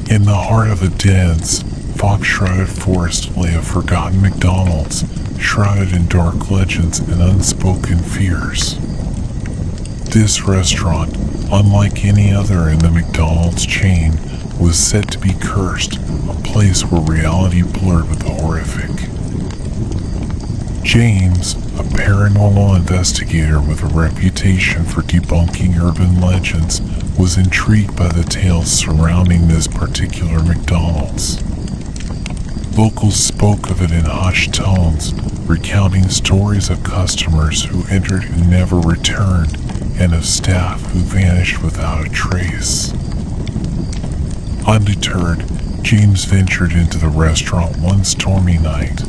In the heart of a dense, fog-shrouded forest lay a forgotten McDonald's, shrouded in dark legends and unspoken fears. This restaurant, unlike any other in the McDonald's chain, was said to be cursed, a place where reality blurred with the horrific. James, a paranormal investigator with a reputation for debunking urban legends, was intrigued by the tales surrounding this particular McDonald's. Locals spoke of it in hushed tones, recounting stories of customers who entered and never returned, and of staff who vanished without a trace. Undeterred, James ventured into the restaurant one stormy night.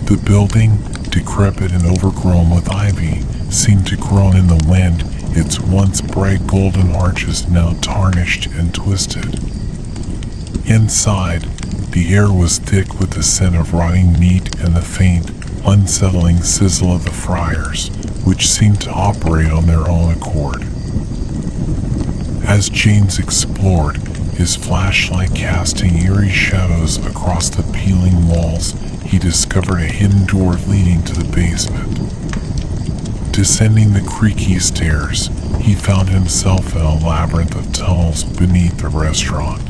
The building, decrepit and overgrown with ivy, seemed to groan in the wind, its once bright golden arches now tarnished and twisted. Inside, the air was thick with the scent of rotting meat and the faint, unsettling sizzle of the fryers, which seemed to operate on their own accord. As James explored, his flashlight casting eerie shadows across the peeling walls, he discovered a hidden door leading to the basement. Descending the creaky stairs, he found himself in a labyrinth of tunnels beneath the restaurant.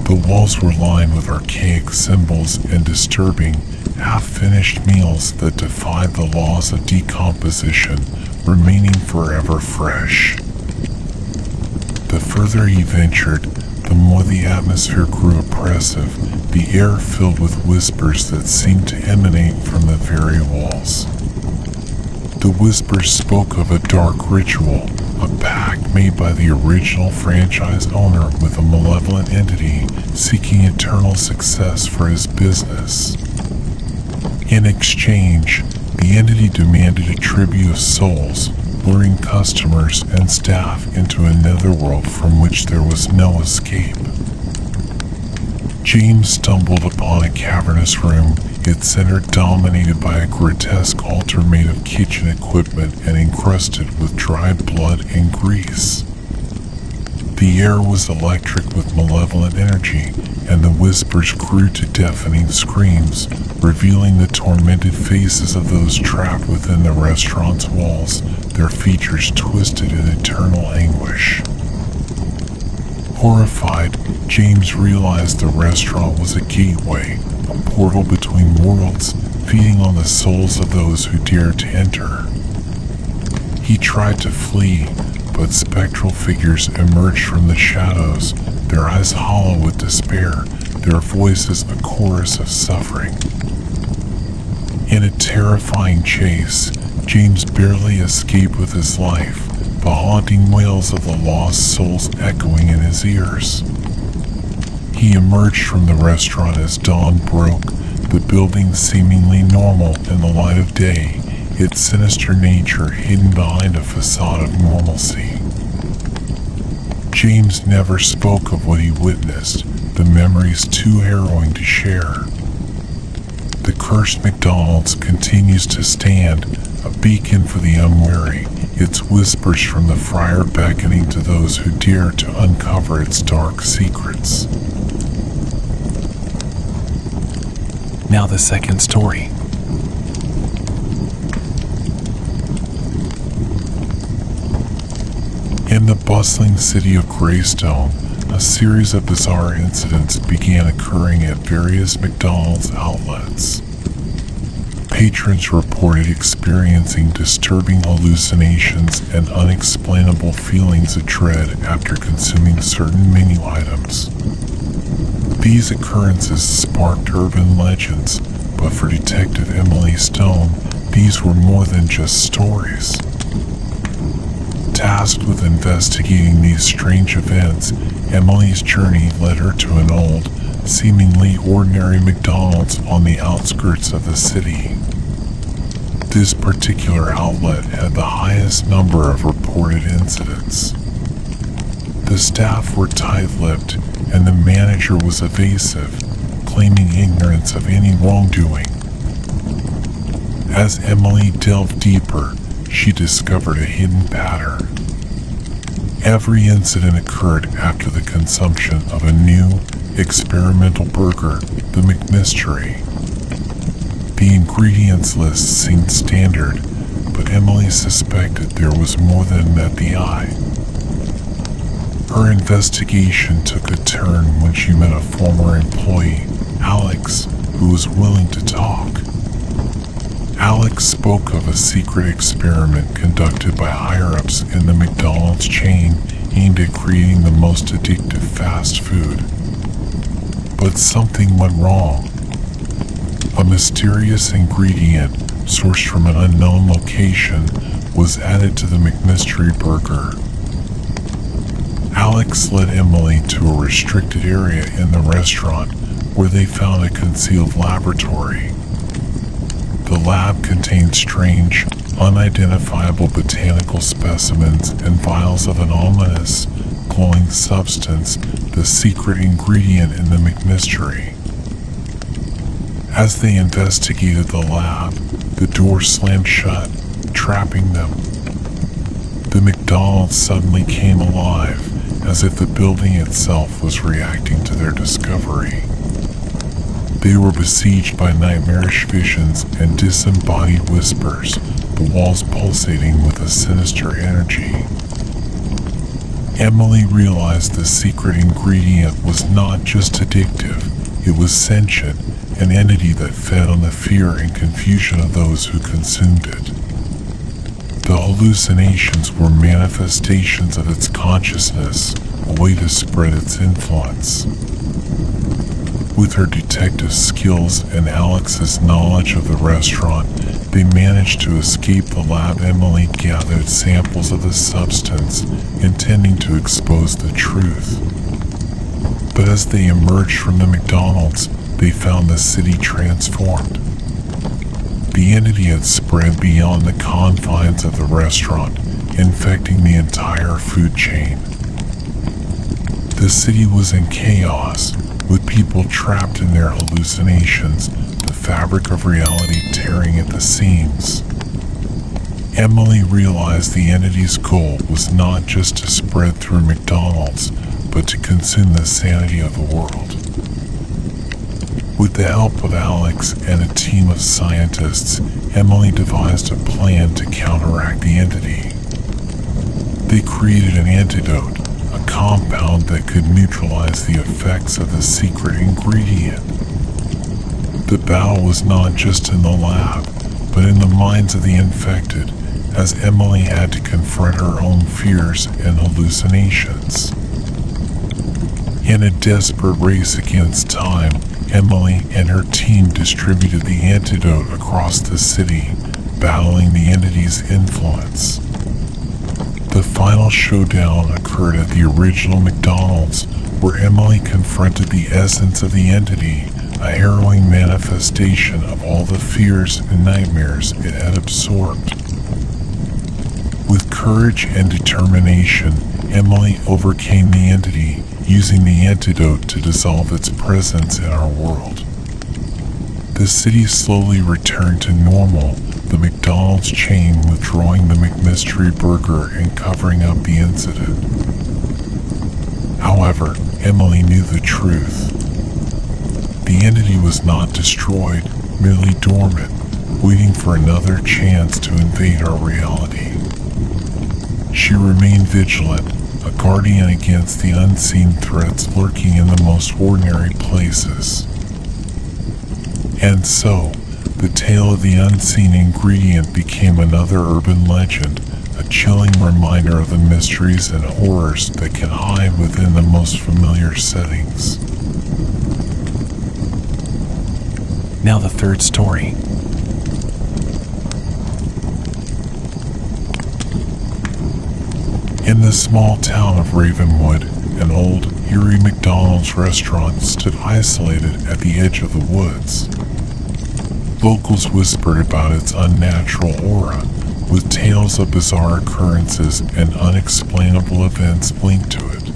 The walls were lined with archaic symbols and disturbing, half-finished meals that defied the laws of decomposition, remaining forever fresh. The further he ventured, the more the atmosphere grew oppressive, the air filled with whispers that seemed to emanate from the very walls. The whispers spoke of a dark ritual, a pact made by the original franchise owner with a malevolent entity seeking eternal success for his business. In exchange, the entity demanded a tribute of souls, luring customers and staff into a netherworld from which there was no escape. James stumbled upon a cavernous room, its center dominated by a grotesque altar made of kitchen equipment and encrusted with dried blood and grease. The air was electric with malevolent energy, and the whispers grew to deafening screams, revealing the tormented faces of those trapped within the restaurant's walls, their features twisted in eternal anguish. Horrified, James realized the restaurant was a gateway, a portal between worlds, feeding on the souls of those who dared to enter. He tried to flee, but spectral figures emerged from the shadows, their eyes hollow with despair, their voices a chorus of suffering. In a terrifying chase, James barely escaped with his life, the haunting wails of the lost souls echoing in his ears. He emerged from the restaurant as dawn broke, the building seemingly normal in the light of day, its sinister nature hidden behind a facade of normalcy. James never spoke of what he witnessed, the memories too harrowing to share. The cursed McDonald's continues to stand, a beacon for the unwary, its whispers from the fryer beckoning to those who dare to uncover its dark secrets. Now the second story. In the bustling city of Greystone, a series of bizarre incidents began occurring at various McDonald's outlets. Patrons reported experiencing disturbing hallucinations and unexplainable feelings of dread after consuming certain menu items. These occurrences sparked urban legends, but for Detective Emily Stone, these were more than just stories. Tasked with investigating these strange events, Emily's journey led her to an old, seemingly ordinary McDonald's on the outskirts of the city. This particular outlet had the highest number of reported incidents. The staff were tight-lipped, and the manager was evasive, claiming ignorance of any wrongdoing. As Emily delved deeper, she discovered a hidden pattern. Every incident occurred after the consumption of a new, experimental burger, the McMystery. The ingredients list seemed standard, but Emily suspected there was more than met the eye. Her investigation took a turn when she met a former employee, Alex, who was willing to talk. Alex spoke of a secret experiment conducted by higher-ups in the McDonald's chain aimed at creating the most addictive fast food. But something went wrong. A mysterious ingredient sourced from an unknown location was added to the McMystery burger. Alex led Emily to a restricted area in the restaurant where they found a concealed laboratory. The lab contained strange, unidentifiable botanical specimens and vials of an ominous, glowing substance, the secret ingredient in the McMystery. As they investigated the lab, the door slammed shut, trapping them. The McDonald's suddenly came alive, as if the building itself was reacting to their discovery. They were besieged by nightmarish visions and disembodied whispers, the walls pulsating with a sinister energy. Emily realized the secret ingredient was not just addictive, it was sentient, an entity that fed on the fear and confusion of those who consumed it. The hallucinations were manifestations of its consciousness, a way to spread its influence. With her detective skills and Alex's knowledge of the restaurant, they managed to escape the lab. Emily gathered samples of the substance, intending to expose the truth. But as they emerged from the McDonald's, they found the city transformed. The entity had spread beyond the confines of the restaurant, infecting the entire food chain. The city was in chaos, with people trapped in their hallucinations, the fabric of reality tearing at the seams. Emily realized the entity's goal was not just to spread through McDonald's, but to consume the sanity of the world. With the help of Alex and a team of scientists, Emily devised a plan to counteract the entity. They created an antidote, a compound that could neutralize the effects of the secret ingredient. The battle was not just in the lab, but in the minds of the infected, as Emily had to confront her own fears and hallucinations. In a desperate race against time, Emily and her team distributed the antidote across the city, battling the entity's influence. The final showdown occurred at the original McDonald's, where Emily confronted the essence of the entity, a harrowing manifestation of all the fears and nightmares it had absorbed. With courage and determination, Emily overcame the entity, using the antidote to dissolve its presence in our world. The city slowly returned to normal, the McDonald's chain withdrawing the McMystery burger and covering up the incident. However, Emily knew the truth. The entity was not destroyed, merely dormant, waiting for another chance to invade our reality. She remained vigilant, a guardian against the unseen threats lurking in the most ordinary places. And so, the tale of the unseen ingredient became another urban legend, a chilling reminder of the mysteries and horrors that can hide within the most familiar settings. Now the third story. In the small town of Ravenwood, an old, eerie McDonald's restaurant stood isolated at the edge of the woods. Locals whispered about its unnatural aura, with tales of bizarre occurrences and unexplainable events linked to it.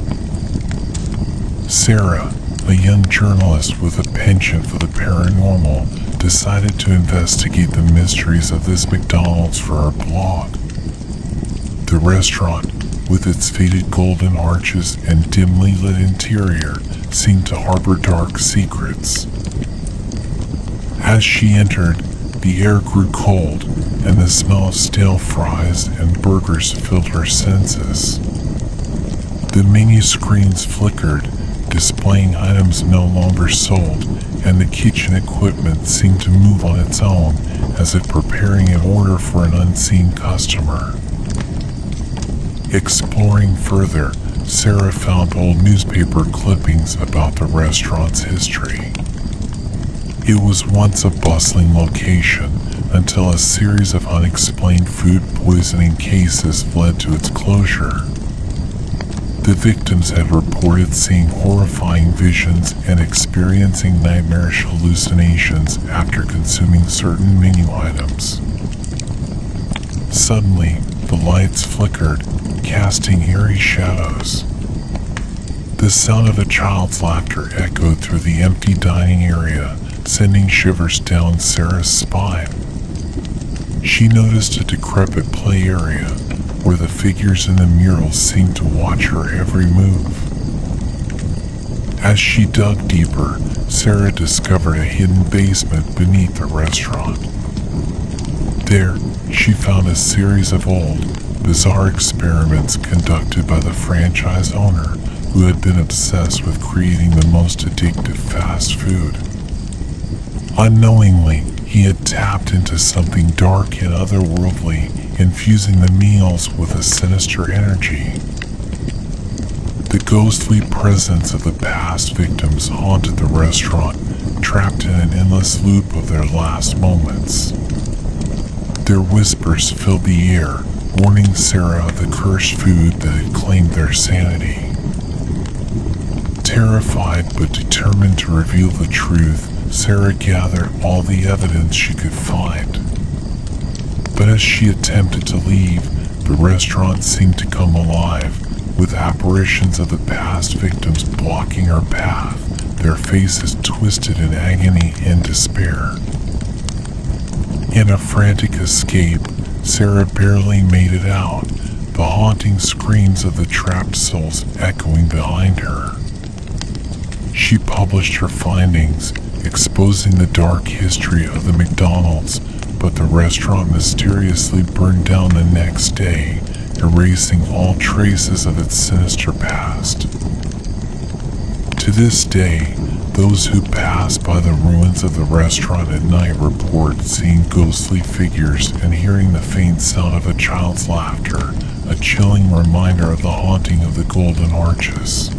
Sarah, a young journalist with a penchant for the paranormal, decided to investigate the mysteries of this McDonald's for her blog. The restaurant, with its faded golden arches and dimly lit interior, seemed to harbor dark secrets. As she entered, the air grew cold, and the smell of stale fries and burgers filled her senses. The menu screens flickered, displaying items no longer sold, and the kitchen equipment seemed to move on its own, as if preparing an order for an unseen customer. Exploring further, Sarah found old newspaper clippings about the restaurant's history. It was once a bustling location, until a series of unexplained food poisoning cases led to its closure. The victims had reported seeing horrifying visions and experiencing nightmarish hallucinations after consuming certain menu items. Suddenly, the lights flickered, casting eerie shadows. The sound of a child's laughter echoed through the empty dining area, sending shivers down Sarah's spine. She noticed a decrepit play area, where the figures in the murals seemed to watch her every move. As she dug deeper, Sarah discovered a hidden basement beneath the restaurant. There, she found a series of old, bizarre experiments conducted by the franchise owner, who had been obsessed with creating the most addictive fast food. Unknowingly, he had tapped into something dark and otherworldly, infusing the meals with a sinister energy. The ghostly presence of the past victims haunted the restaurant, trapped in an endless loop of their last moments. Their whispers filled the air, warning Sarah of the cursed food that had claimed their sanity. Terrified but determined to reveal the truth, Sarah gathered all the evidence she could find. But as she attempted to leave, the restaurant seemed to come alive, with apparitions of the past victims blocking her path, their faces twisted in agony and despair. In a frantic escape, Sarah barely made it out, the haunting screams of the trapped souls echoing behind her. She published her findings, exposing the dark history of the McDonald's, but the restaurant mysteriously burned down the next day, erasing all traces of its sinister past. To this day, those who pass by the ruins of the restaurant at night report seeing ghostly figures and hearing the faint sound of a child's laughter, a chilling reminder of the haunting of the Golden Arches.